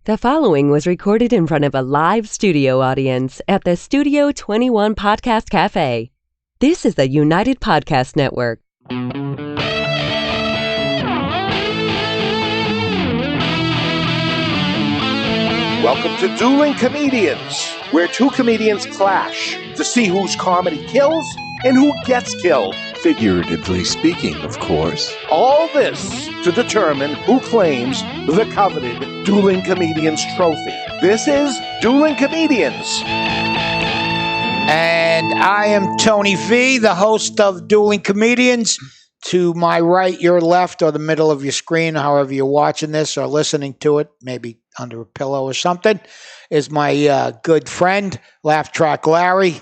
The following was recorded in front of a live studio audience at the Studio 21 Podcast Café. This is the United Podcast Network. Welcome to Dueling Comedians, where two comedians clash to see whose comedy kills and who gets killed. Figuratively speaking, of course. All this to determine who claims the coveted Dueling Comedians trophy. This is Dueling Comedians. And I am Tony V, the host of Dueling Comedians. To my right, your left, or the middle of your screen, however you're watching this or listening to it, maybe under a pillow or something, is my good friend, Laugh Track Larry,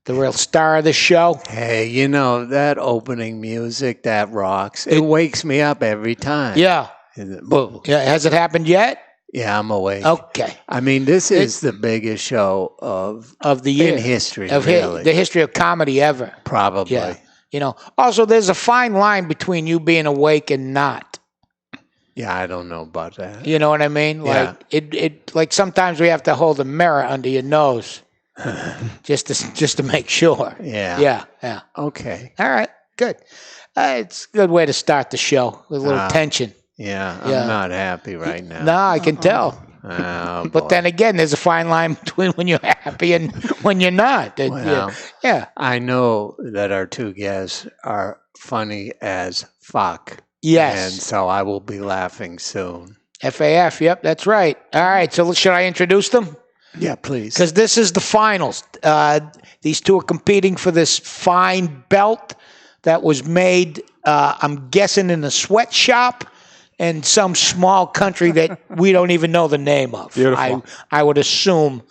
the real star of the show. Hey, you know, that opening music, that rocks. It wakes me up every time. Yeah. Yeah. Has it happened yet? Yeah, I'm awake. Okay. I mean, this is the biggest show of the year. In history, really. The history of comedy ever. Probably. Yeah. You know, also, there's a fine line between you being awake and not. Yeah, I don't know about that. You know what I mean? Yeah. Like like sometimes we have to hold a mirror under your nose just to make sure. Yeah. Yeah. Okay. All right. Good. It's a good way to start the show with a little tension. Yeah, I'm not happy right now. No, I can tell. Oh, but then again, there's a fine line between when you're happy and when you're not. Well, yeah. I know that our two guests are funny as fuck. Yes. And so I will be laughing soon. FAF, yep, that's right. All right, so should I introduce them? Yeah, please. Because this is the finals. These two are competing for this fine belt that was made, I'm guessing, in a sweatshop in some small country that we don't even know the name of. Beautiful. I would assume,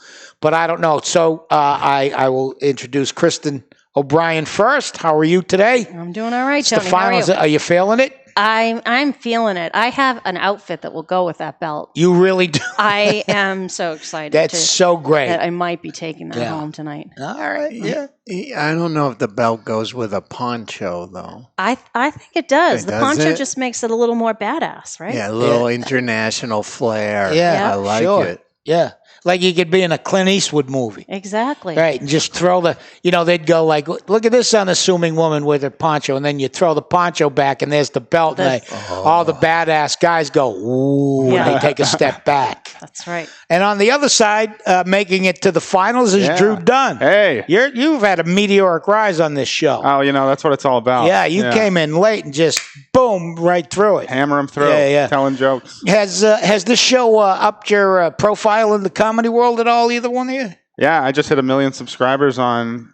but I don't know. So I will introduce Kristin O'Brien first. How are you today? I'm doing all right, Tony. The finals, are you feeling it? I'm feeling it. I have an outfit that will go with that belt. You really do? I am so excited. That's so great. That I might be taking that home tonight. All right. Yeah. I don't know if the belt goes with a poncho, though. I think it does. It the does poncho it? just makes it a little more badass, right? Yeah, a little international flair. Yeah. I like Sure. it. Yeah. Like you could be in a Clint Eastwood movie. Exactly. Right, and just throw they'd go like, look at this unassuming woman with her poncho, and then you throw the poncho back, and there's the belt, and all the badass guys go, ooh, and they take a step back. That's right. And on the other side, making it to the finals is Drew Dunn. Hey. You've had a meteoric rise on this show. Oh, that's what it's all about. Yeah, you came in late and just, boom, right through it. Hammer them through. Yeah. Telling jokes. Has this show upped your profile in the comedy world at all, either one of you? Yeah, I just hit 1 million subscribers on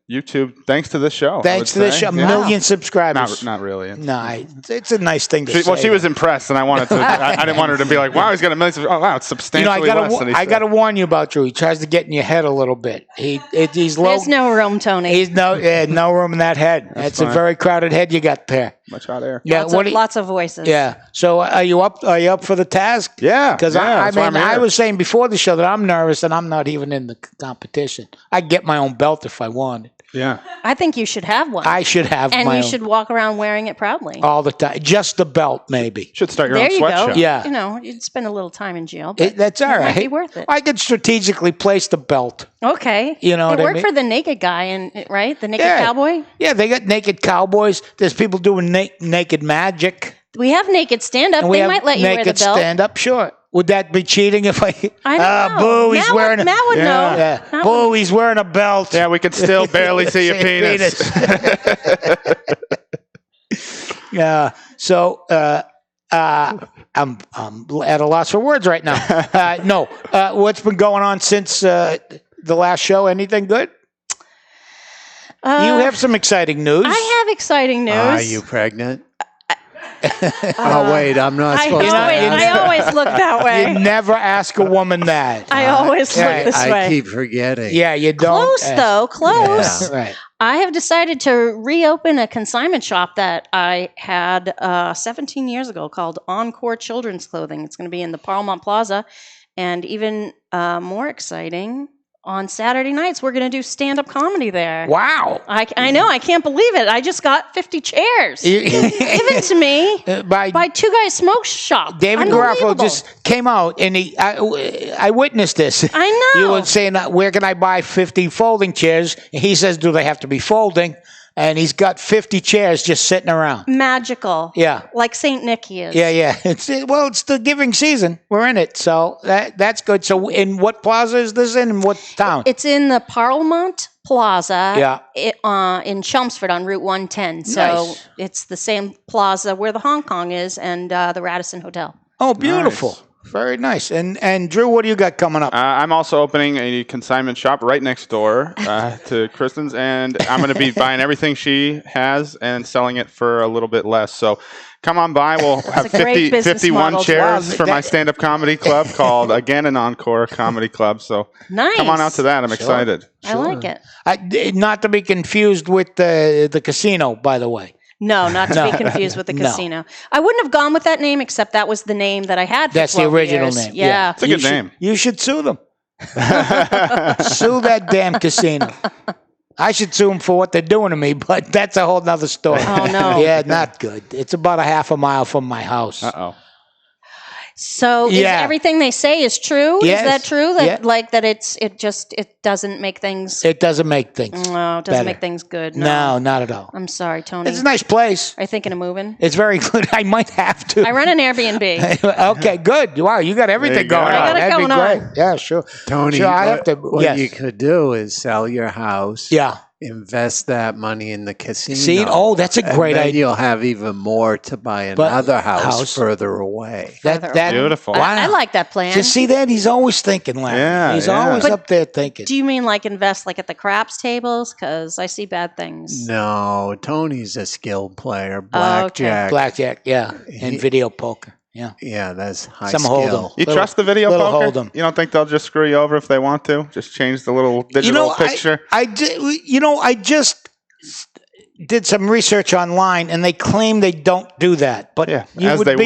YouTube thanks to this show. Thanks to this show, 1 million subscribers. Not really. No, it's a nice thing to say. Well, she was impressed, and I wanted to. I didn't want her to be like, "Wow, he's got 1 million subscribers." Oh, wow, it's substantially less than he I said. got to warn you about Drew. He tries to get in your head a little bit. He's low. There's no room, Tony. He's no room in that head. That's a very crowded head you got there. Much hot air. Yeah, lots of voices. Yeah. So are you up? Are you up for the task? Yeah. Because that's why I'm here. I was saying before the show that I'm nervous and I'm not even in the competition. I'd get my own belt if I wanted. Yeah. I think you should have one. I should have and my you own. should walk around wearing it proudly. All the time. Just the belt, maybe. Should start your There own you sweatshop. go. Yeah. You'd spend a little time in jail, but That's all it right. might be worth it. I could strategically place the belt. Okay. You know what I It worked mean? for the naked guy, right? The naked cowboy? Yeah, they got naked cowboys. There's people doing naked magic. We have naked stand-up. And we They have might let you wear the naked belt. stand-up, sure. Would that be cheating if I don't know. Boo, he's Matt wearing would know. Yeah. Matt Boo, would- he's wearing a belt. Yeah, we can still barely see your penis. Yeah. So I'm at a loss for words right now. No. What's been going on since the last show? Anything good? You have some exciting news. I have exciting news. Are you pregnant? Oh, wait, I'm not supposed to I ask. always look that way. You never ask a woman that. I always look this I way. keep forgetting. Yeah, you don't. Close, though. Close. Yeah. Right. I have decided to reopen a consignment shop that I had 17 years ago called Encore Children's Clothing. It's going to be in the Paramount Plaza. And even more exciting, on Saturday nights, we're going to do stand-up comedy there. Wow. I know. I can't believe it. I just got 50 chairs given to me by Two Guys Smoke Shop. David Garofalo just came out, and I witnessed this. I know. You were saying, where can I buy 50 folding chairs? And he says, do they have to be folding? And he's got 50 chairs just sitting around. Magical. Yeah. Like St. Nicky is. Yeah. It's the giving season. We're in it. So that's good. So in what plaza is this in what town? It's in the Parliament Plaza in Chelmsford on Route 110. So it's the same plaza where the Hong Kong is and the Radisson Hotel. Oh, beautiful. Nice. Very nice. And Drew, what do you got coming up? I'm also opening a consignment shop right next door to Kristin's, and I'm going to be buying everything she has and selling it for a little bit less. So come on by. We'll have 51 chairs for my stand-up comedy club called, again, an Encore Comedy Club. So come on out to that. I'm excited. I like it. Not to be confused with the casino, by the way. No, not to be confused with the casino. I wouldn't have gone with that name, except that was the name that I had for 12 years. That's the original name. Yeah. It's a good name. You should sue them. Sue that damn casino. I should sue them for what they're doing to me, but that's a whole nother story. Oh, no. Yeah, not good. It's about a half a mile from my house. Uh-oh. So is everything they say is true? Yes. Is that true? That it doesn't make things. It doesn't make things. No, it doesn't better. make things good. No, not at all. I'm sorry, Tony. It's a nice place. Are you thinking of moving? It's very good. I might have to. I run an Airbnb. Okay, good. Wow, you got everything going on. I got it That'd going be great. on. Yeah, sure. Tony, Sure, what you could do is sell your house. Yeah. Invest that money in the casino. See? Oh, that's a great idea. You'll have even more to buy another house further away. That beautiful. Wow. I like that plan. You see that? He's always thinking, Larry. Yeah, he's always up there thinking. Do you mean like invest like at the craps tables? Because I see bad things. No, Tony's a skilled player. Blackjack. Blackjack, yeah. And video poker. Yeah. Yeah, that's high Some skill. You trust the video poker? Hold'em. You don't think they'll just screw you over if they want to? Just change the little digital picture? I just did some research online, and they claim they don't do that. But you would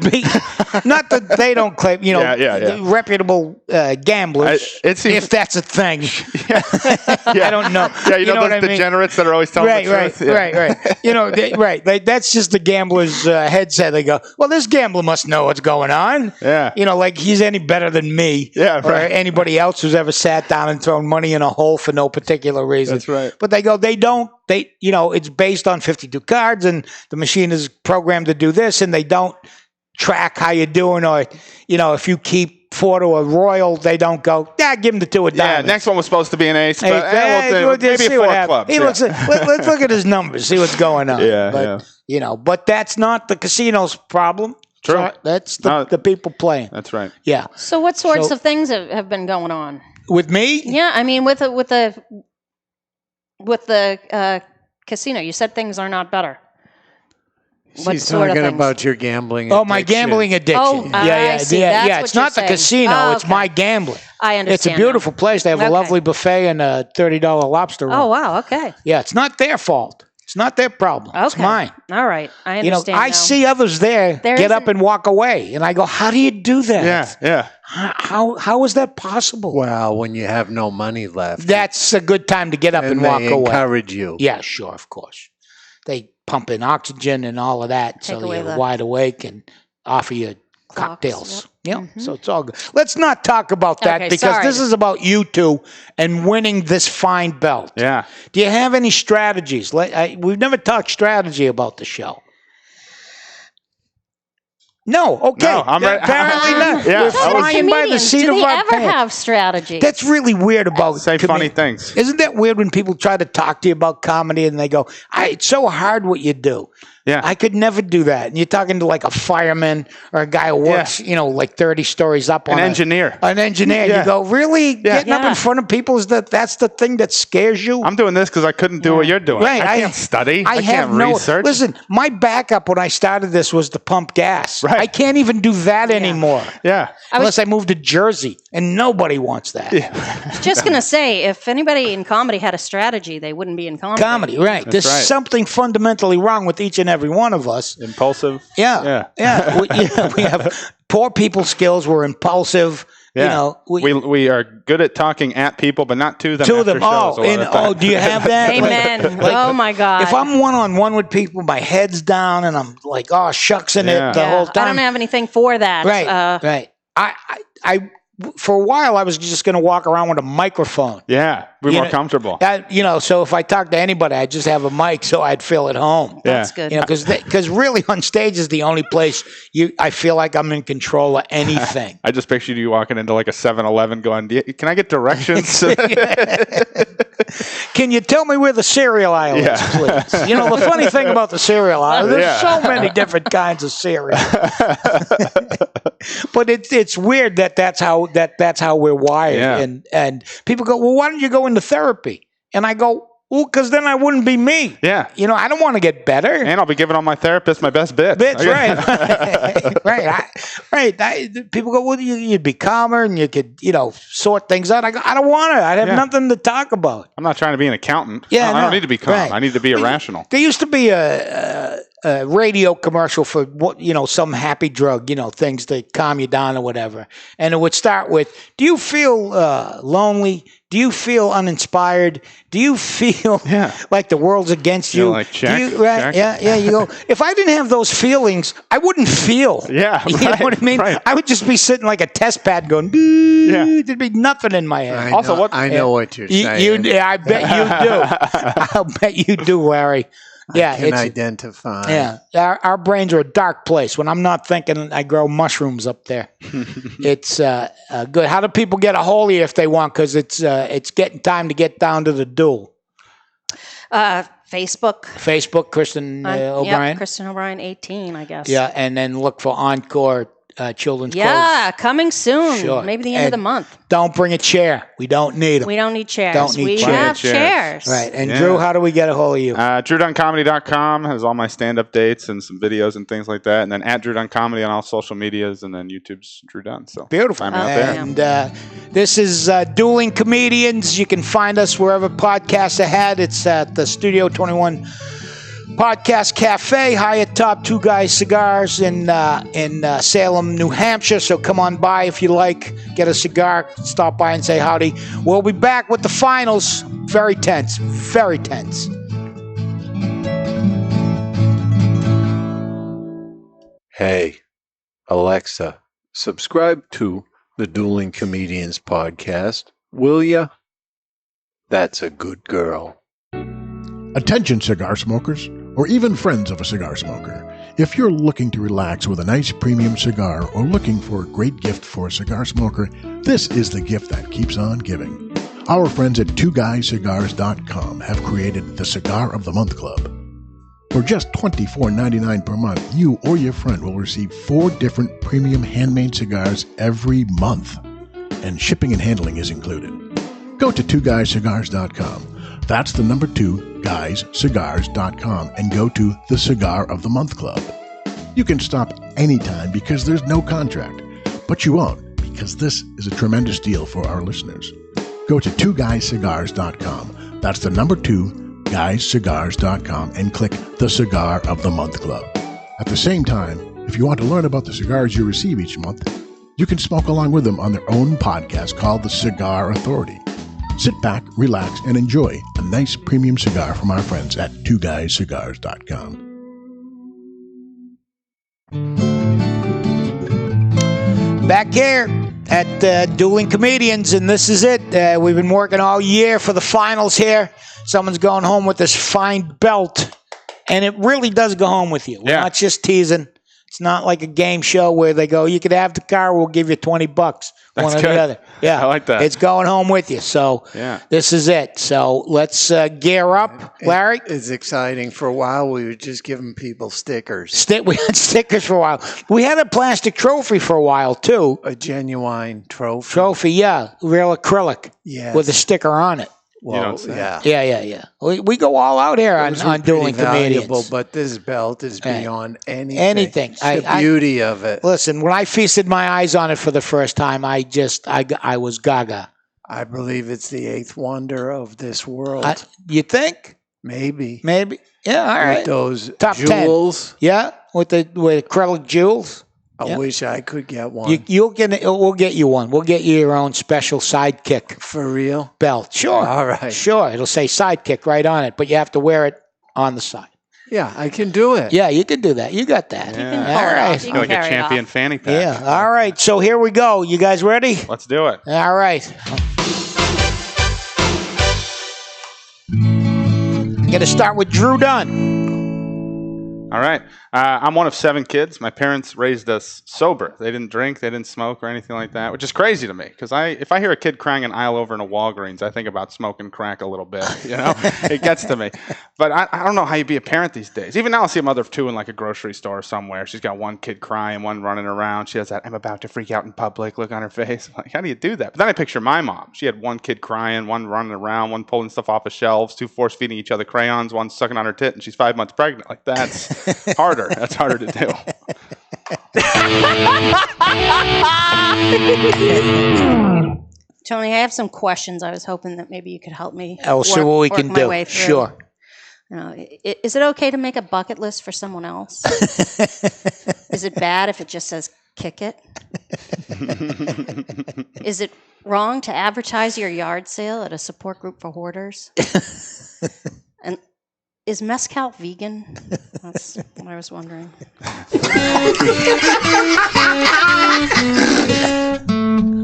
be not that they don't claim. The reputable gamblers, if that's a thing. I don't know. Yeah, you know those degenerates that are always telling the truth. Right. That's just the gambler's headset. They go, well, this gambler must know what's going on. Yeah. Like he's any better than me. Yeah, or anybody else who's ever sat down and thrown money in a hole for no particular reason. That's right. But they go, they don't. It's based on 52 cards, and the machine is programmed to do this, and they don't track how you're doing, or if you keep 4 to a royal, they don't go, give him the 2 of diamonds. Yeah, next one was supposed to be an ace, but maybe a 4 club. Let's look at his numbers, see what's going on. But that's not the casino's problem. True. So that's the people playing. That's right. Yeah. So what sorts of things have been going on? With me? Yeah, I mean, with the casino, you said things are not better. She's talking about your gambling addiction. Oh, my gambling addiction. Oh, I see. That's it's not the casino. It's my gambling. I understand. It's a beautiful place. They have a lovely buffet and a $30 lobster roll. Oh, wow. Okay. Yeah, it's not their fault. It's not their problem. Okay. It's mine. All right. I understand. I see others there get up and walk away, and I go, how do you do that? Yeah. How is that possible? Well, when you have no money left. That's a good time to get up and walk away. They encourage you. Yeah, sure, of course. They pump in oxygen and all of that, so you're wide awake and offer you cocktails. Yep. Mm-hmm. So it's all good. Let's not talk about that because this is about you two and winning this fine belt. Yeah. Do you have any strategies? We've never talked strategy about the show. No, okay. No, I'm ready. Apparently not. Yeah, We're flying by the seat of our pants. Do they ever have strategy? That's really weird about say funny things. Isn't that weird when people try to talk to you about comedy and they go, it's so hard what you do. Yeah. I could never do that. And you're talking to like a fireman or a guy who works, like 30 stories up on an engineer. An engineer. Yeah. You go, really? Getting up in front of people, that's the thing that scares you? I'm doing this because I couldn't do what you're doing. Right. I can't study. I can't have research. Listen, my backup when I started this was to pump gas. Right. I can't even do that anymore. Yeah. Unless I moved to Jersey, and nobody wants that. Yeah. I was just going to say, if anybody in comedy had a strategy, they wouldn't be in comedy. Comedy, right. There's something fundamentally wrong with each and every one of us. Impulsive. Yeah. We have poor people skills. We're impulsive. Yeah. You know, we are good at talking at people, but not to them. To them. Do you have that? Amen. Oh my God. If I'm one-on-one with people, my head's down and I'm like, oh shucks in it the whole time. I don't have anything for that. Right. I for a while I was just going to walk around with a microphone. Yeah, we're more comfortable. So if I talk to anybody, I just have a mic, so I'd feel at home. That's good. Because really on stage is the only place I feel like I'm in control of anything. I just pictured you walking into like a 7-Eleven going, can I get directions? Can you tell me where the cereal aisle is, please? The funny thing about the cereal aisle, there's so many different kinds of cereal. But it's weird that's how we're wired. Yeah. And people go, well, why don't you go into therapy? And I go, well, because then I wouldn't be me. Yeah. I don't want to get better. And I'll be giving all my therapists my best bits. Right. Right. People go, well, you'd be calmer and you could, sort things out. I go, I don't want to. I'd have nothing to talk about. I'm not trying to be an accountant. Yeah, I don't need to be calm. Right. I need to be irrational. There used to be a radio commercial for some happy drug, things to calm you down or whatever. And it would start with, do you feel lonely? Do you feel uninspired? Do you feel like the world's against you? Like check, check. Yeah. You go, if I didn't have those feelings, I wouldn't feel. Yeah. You know what I mean? Right. I would just be sitting like a test pad going, there'd be nothing in my head. I know what you're saying. I bet you do. I'll bet you do, Larry. Yeah, I can identify. Yeah, our brains are a dark place. When I'm not thinking, I grow mushrooms up there. It's good. How do people get a hold of you if they want? Because it's getting time to get down to the duel. Facebook, Kristin O'Brien. Yep, Kristin O'Brien, 18, I guess. Yeah, and then look for Encore Children's Clothes. Yeah, coming soon. Sure. Maybe the end of the month. Don't bring a chair. We don't need them. We don't need chairs. We have chairs. Right. And Drew, how do we get a hold of you? DrewDunnComedy.com has all my stand-up dates and some videos and things like that. And then at Drew Dunn Comedy on all social medias, and then YouTube's Drew Dunn. So beautiful. Find me out there. And this is Dueling Comedians. You can find us wherever podcasts are had. It's at the Studio 21 Podcast Café, high atop Two Guys Cigars in Salem, New Hampshire. So come on by if you like. Get a cigar. Stop by and say howdy. We'll be back with the finals. Very tense. Very tense. Hey, Alexa, subscribe to the Dueling Comedians podcast, will ya? That's a good girl. Attention, cigar smokers, or even friends of a cigar smoker. If you're looking to relax with a nice premium cigar or looking for a great gift for a cigar smoker, this is the gift that keeps on giving. Our friends at twoguyscigars.com have created the Cigar of the Month Club. For just $24.99 per month, you or your friend will receive 4 different premium handmade cigars every month, and shipping and handling is included. Go to twoguyscigars.com. That's the number 2, guyscigars.com, and go to the Cigar of the Month Club. You can stop anytime because there's no contract, but you won't because this is a tremendous deal for our listeners. Go to twoguyscigars.com. That's the number 2, guyscigars.com, and click the Cigar of the Month Club. At the same time, if you want to learn about the cigars you receive each month, you can smoke along with them on their own podcast called The Cigar Authority. Sit back, relax, and enjoy a nice premium cigar from our friends at twoguyscigars.com. Back here at Dueling Comedians, and this is it. We've been working all year for the finals here. Someone's going home with this fine belt, and it really does go home with you. We're not just teasing. It's not like a game show where they go, you could have the car, we'll give you $20. That's one or good. the other. Yeah, I like that. It's going home with you. So this is it. So let's gear up, Larry. It's exciting. For a while, we were just giving people stickers. We had stickers for a while. We had a plastic trophy for a while, too. A genuine trophy. Trophy, yeah. Real acrylic. Yes. With a sticker on it. Well, Yeah. We go all out here on Dueling Comedians. But this belt is beyond anything. It's the beauty of it. Listen, when I feasted my eyes on it for the first time, I was gaga. I believe it's the 8th wonder of this world. You think? Maybe. Yeah, all right. With those Top jewels. 10. Yeah, with acrylic jewels. I wish I could get one. We'll get you one. We'll get you your own special sidekick. For real? Belt. Sure. All right. Sure. It'll say sidekick right on it, but you have to wear it on the side. Yeah, I can do it. Yeah, you can do that. You got that. Yeah. All right. Like a champion fanny pack. Yeah. All right. So here we go. You guys ready? Let's do it. All right. I'm going to start with Drew Dunn. All right. I'm one of 7 kids. My parents raised us sober. They didn't drink, they didn't smoke or anything like that, which is crazy to me because if I hear a kid crying an aisle over in a Walgreens, I think about smoking crack a little bit. It gets to me. But I don't know how you be a parent these days. Even now, I'll see a mother of 2 in like a grocery store somewhere. She's got one kid crying, one running around. She has that "I'm about to freak out in public" look on her face. I'm like, how do you do that? But then I picture my mom. She had one kid crying, one running around, one pulling stuff off of shelves, 2 force feeding each other crayons, one sucking on her tit, and she's 5 months pregnant. Like that's harder. That's harder to do. Tony, I have some questions. I was hoping that maybe you could help me. Oh, see what we can do. Sure. Is it okay to make a bucket list for someone else? Is it bad if it just says kick it? Is it wrong to advertise your yard sale at a support group for hoarders? And is mezcal vegan? That's what I was wondering.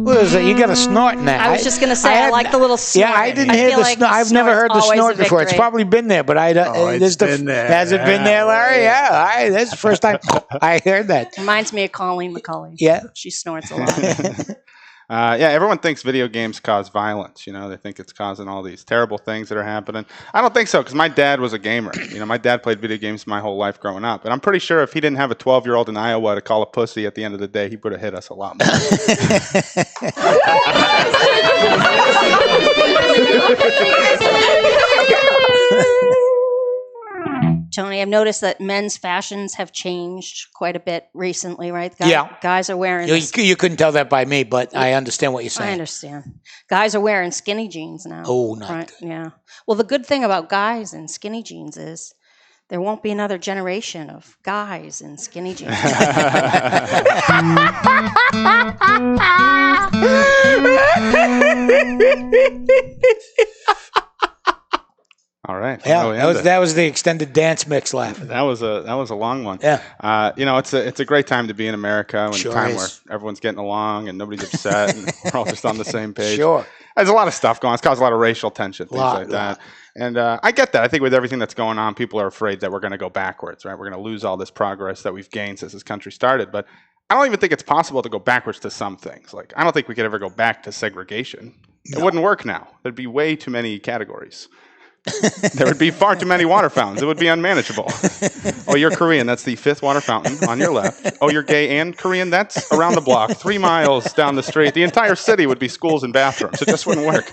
What is it? You got a snort in that. I was just going to say, I like the little snort. Yeah, I didn't hear the snort. I've never heard the snort before. It's probably been there, but it's been there. Has it been there, Larry? Yeah. That's the first time I heard that. Reminds me of Colleen McCulley. Yeah. She snorts a lot. Everyone thinks video games cause violence. They think it's causing all these terrible things that are happening. I don't think so, because my dad was a gamer. My dad played video games my whole life growing up. And I'm pretty sure if he didn't have a 12-year-old in Iowa to call a pussy at the end of the day, he would have hit us a lot more. Tony, I've noticed that men's fashions have changed quite a bit recently, right? Guys are wearing... You couldn't tell that by me, but I understand what you're saying. I understand. Guys are wearing skinny jeans now. Oh, not right? good. Yeah. Well, the good thing about guys in skinny jeans is there won't be another generation of guys in skinny jeans. All right. Yeah, that was the extended dance mix laugh. That was a long one. Yeah. It's a great time to be in America, when sure a time is. where everyone's getting along and nobody's upset and we're all just on the same page. Sure. There's a lot of stuff going on. It's caused a lot of racial tension, things like that. And I get that. I think with everything that's going on, people are afraid that we're going to go backwards, right? We're going to lose all this progress that we've gained since this country started. But I don't even think it's possible to go backwards to some things. Like, I don't think we could ever go back to segregation. No. It wouldn't work now. There'd be way too many categories. There would be far too many water fountains. It would be unmanageable. Oh, you're Korean. That's the 5th water fountain on your left. Oh, you're gay and Korean. That's around the block, 3 miles down the street. The entire city would be schools and bathrooms. It just wouldn't work.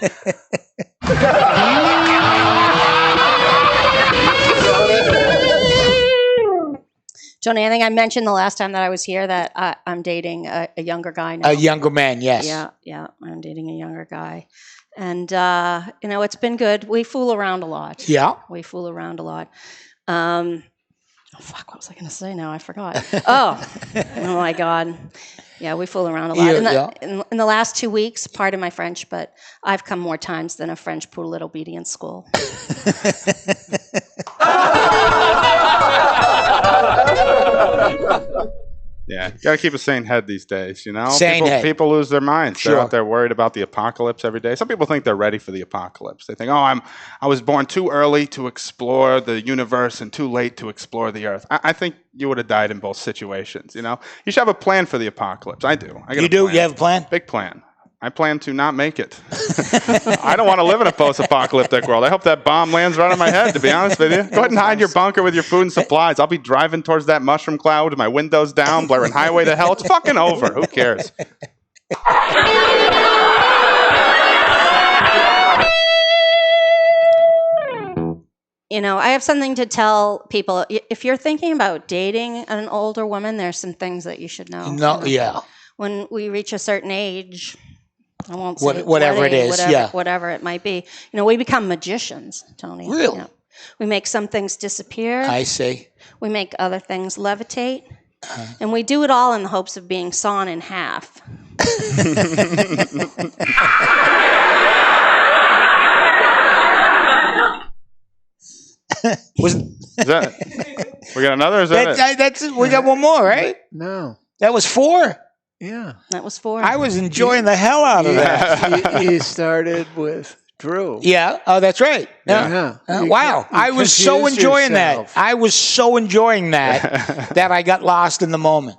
Tony, I think I mentioned the last time that I was here that I'm dating a younger guy now. A younger man, yes. Yeah. I'm dating a younger guy. And, it's been good. We fool around a lot. Yeah. We fool around a lot. What was I going to say now? I forgot. Oh my God. Yeah, we fool around a lot. In the last 2 weeks, pardon my French, but I've come more times than a French poodle at obedience school. Yeah, you gotta keep a sane head these days, People lose their minds. Sure. They're out there worried about the apocalypse every day. Some people think they're ready for the apocalypse. They think, I was born too early to explore the universe and too late to explore the earth. I think you would have died in both situations, You should have a plan for the apocalypse. I do. You do? You have a plan? Big plan. I plan to not make it. I don't want to live in a post-apocalyptic world. I hope that bomb lands right on my head, to be honest with you. Go ahead and hide your bunker with your food and supplies. I'll be driving towards that mushroom cloud with my windows down, blaring Highway to Hell. It's fucking over. Who cares? I have something to tell people. If you're thinking about dating an older woman, there's some things that you should know. No, yeah. When we reach a certain age, I won't say whatever it is, whatever it might be. We become magicians, Tony. Really? We make some things disappear. I see. We make other things levitate. And we do it all in the hopes of being sawn in half. We got another? Is that it? We got one more, right? No. That was 4? Yeah. That was 4. I was enjoying the hell out of that. You started with Drew. Yeah. Oh, that's right. Yeah. Wow. I was so enjoying that. I was so enjoying that that I got lost in the moment.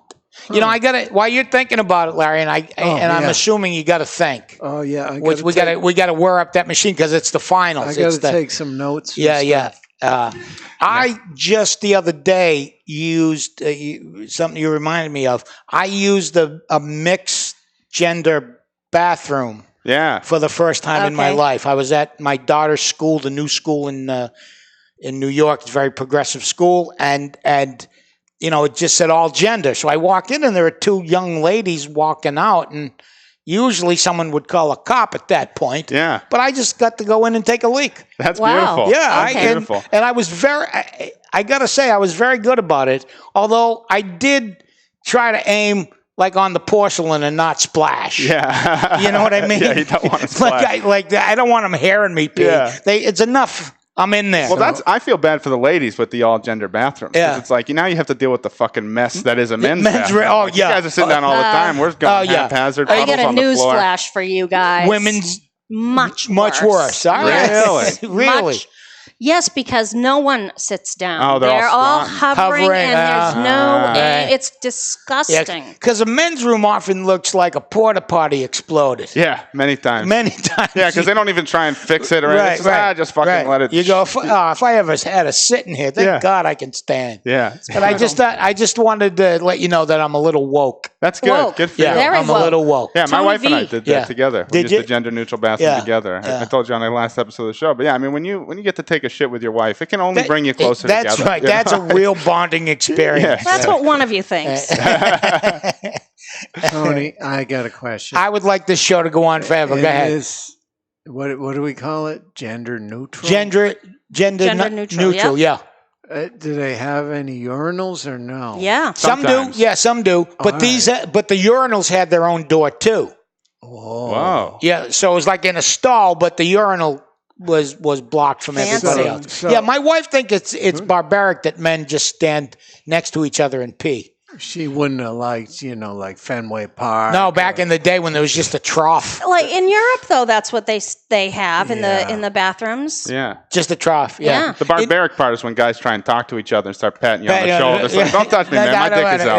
You know, I got to. While you're thinking about it, Larry, and I'm assuming you got to think. Oh yeah. We got to wear up that machine because it's the finals. I got to take some notes. Yeah. I just the other day used something you reminded me of. I used a mixed gender bathroom. Yeah. For the first time in my life. I was at my daughter's school, the new school in New York. It's a very progressive school, and you know, it just said all gender. So I walk in, and there are 2 young ladies walking out, and usually someone would call a cop at that point. Yeah. But I just got to go in and take a leak. That's beautiful. Yeah. That's beautiful. And I was I got to say, I was very good about it, although I did try to aim like on the porcelain and not splash. Yeah. You know what I mean? Yeah, you don't want to splash. I don't want them hearing me pee. Yeah. It's enough. I'm in there. Well, I feel bad for the ladies with the all-gender bathrooms. Yeah. It's like, now you have to deal with the fucking mess that is a men's bathroom. Oh, yeah. You guys are sitting down all the time. We're going haphazard. I got a news flash for you guys. Women's much worse. All right. Really? Yes, because no one sits down. Oh, they're all hovering, and there's it's disgusting. Because a men's room often looks like a porta potty exploded. Yeah, many times. Yeah, because they don't even try and fix it or anything. Just fucking let it. You go, if I ever had a sit in here, thank God I can stand. Yeah. But I just wanted to let you know that I'm a little woke. That's good. Woke. Good for you. I'm a little woke. Yeah, my wife and I did that together. We Did used you? the gender-neutral bathroom together. I told you on the last episode of the show. But yeah, I mean, when you get to take a shit with your wife, it can only bring you closer together. That's right. That's a real bonding experience. That's what one of you thinks. Tony, I got a question. I would like this show to go on forever. Go ahead. What do we call it? Gender neutral? Gender neutral, yeah. Do they have any urinals or no? Yeah. Some do. Yeah, some do. But but the urinals had their own door too. Whoa. Wow. Yeah, so it was like in a stall, but the urinal was blocked from everybody else. So, my wife thinks it's barbaric that men just stand next to each other and pee. She wouldn't have liked, like Fenway Park. No, back in the day when there was just a trough. Like in Europe, though, that's what they have in the bathrooms. Yeah, just a trough. Yeah. The barbaric part is when guys try and talk to each other and start patting you on the shoulder. It's like, don't touch me, man. My dick is out.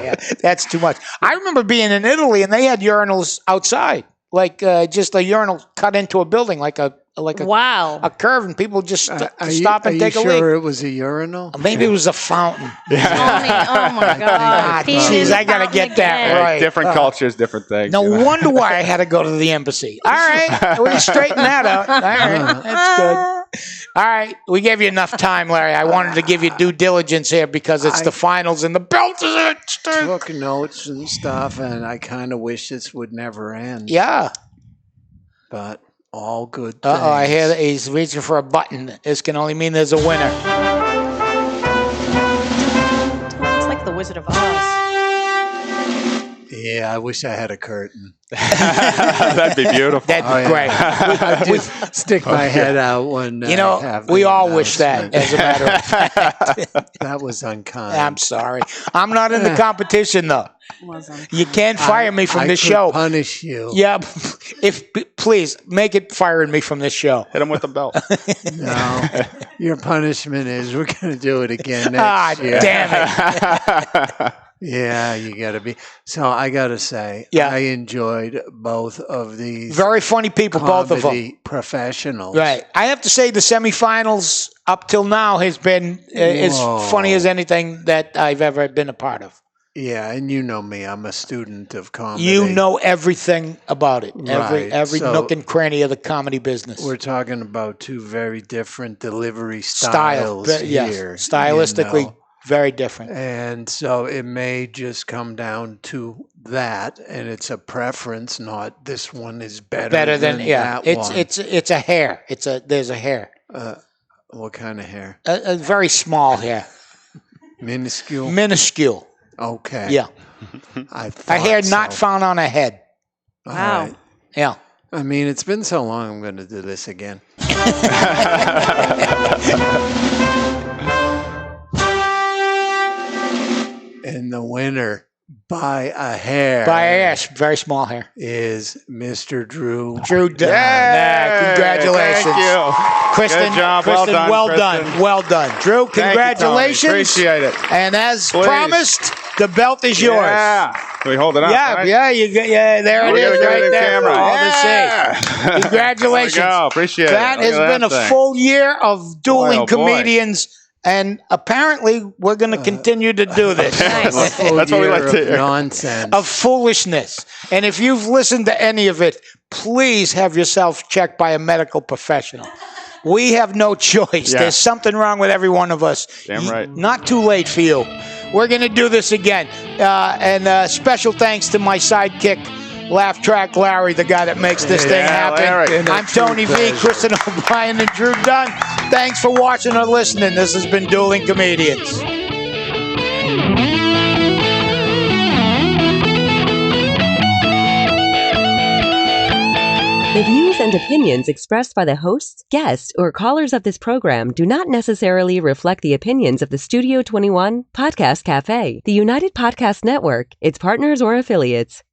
Yeah. That's too much. I remember being in Italy and they had urinals outside, like just a urinal cut into a building, like a curve, and people just stop and take a leak. Are you sure it was a urinal? Maybe it was a fountain. Tony, oh my God. Jeez, I got to get that right. Different cultures, different things. No wonder why I had to go to the embassy. All right, we straighten that out. All right, that's good. All right, we gave you enough time, Larry. I wanted to give you due diligence here because it's the finals and the belt is it. Took notes and stuff, and I kind of wish this would never end. Yeah. But all good things. I hear that he's reaching for a button. This can only mean there's a winner. It's like the Wizard of Oz. Yeah, I wish I had a curtain. That'd be beautiful. That'd be great. I just stick my head out when we all wish that, as a matter of fact. That was unkind. I'm sorry. I'm not in the competition, though. Wasn't. You can't fire me from this show. Punish you. Yeah, please make it firing me from this show. Hit him with the belt. No, your punishment is we're going to do it again next year. Damn it. Yeah, you got to be. So I got to say, I enjoyed both of these. Very funny people, both of them. Professionals. Right. I have to say the semifinals up till now has been as funny as anything that I've ever been a part of. Yeah, and you know me. I'm a student of comedy. You know everything about it. Right. Every nook and cranny of the comedy business. We're talking about two very different delivery styles here. Yes, stylistically very different. And so it may just come down to that, and it's a preference, not this one is better than that one. It's a hair. There's a hair. What kind of hair? A very small hair. Minuscule? Minuscule. Okay. Yeah. A hair not found on a head. Wow. Right. Yeah. I mean, it's been so long, I'm going to do this again. And the winner by a hair. Very small hair. Is Mr. Drew. Drew Dunn. Congratulations. Thank you. Kristin, Good job. Kristin, well Kristin. done. Well done. Drew, congratulations. You, Appreciate it. And as Please. promised, the belt is yours. Yeah. Can we hold it up? Yeah, right? there it is right there for all to see. Congratulations. There we go. Appreciate that it. has been a full year of Dueling Comedians. And apparently, we're going to continue to do this. That's what we like to hear. Nonsense. Of foolishness. And if you've listened to any of it, please have yourself checked by a medical professional. We have no choice. Yeah. There's something wrong with every one of us. Damn right. Not too late for you. We're going to do this again. And special thanks to my sidekick, Laugh Track Larry, the guy that makes this thing happen. Larry. I'm Tony V, Kristin O'Brien, and Drew Dunn. Thanks for watching or listening. This has been Dueling Comedians. The views and opinions expressed by the hosts, guests, or callers of this program do not necessarily reflect the opinions of the Studio 21 Podcast Café, the United Podcast Network, its partners, or affiliates.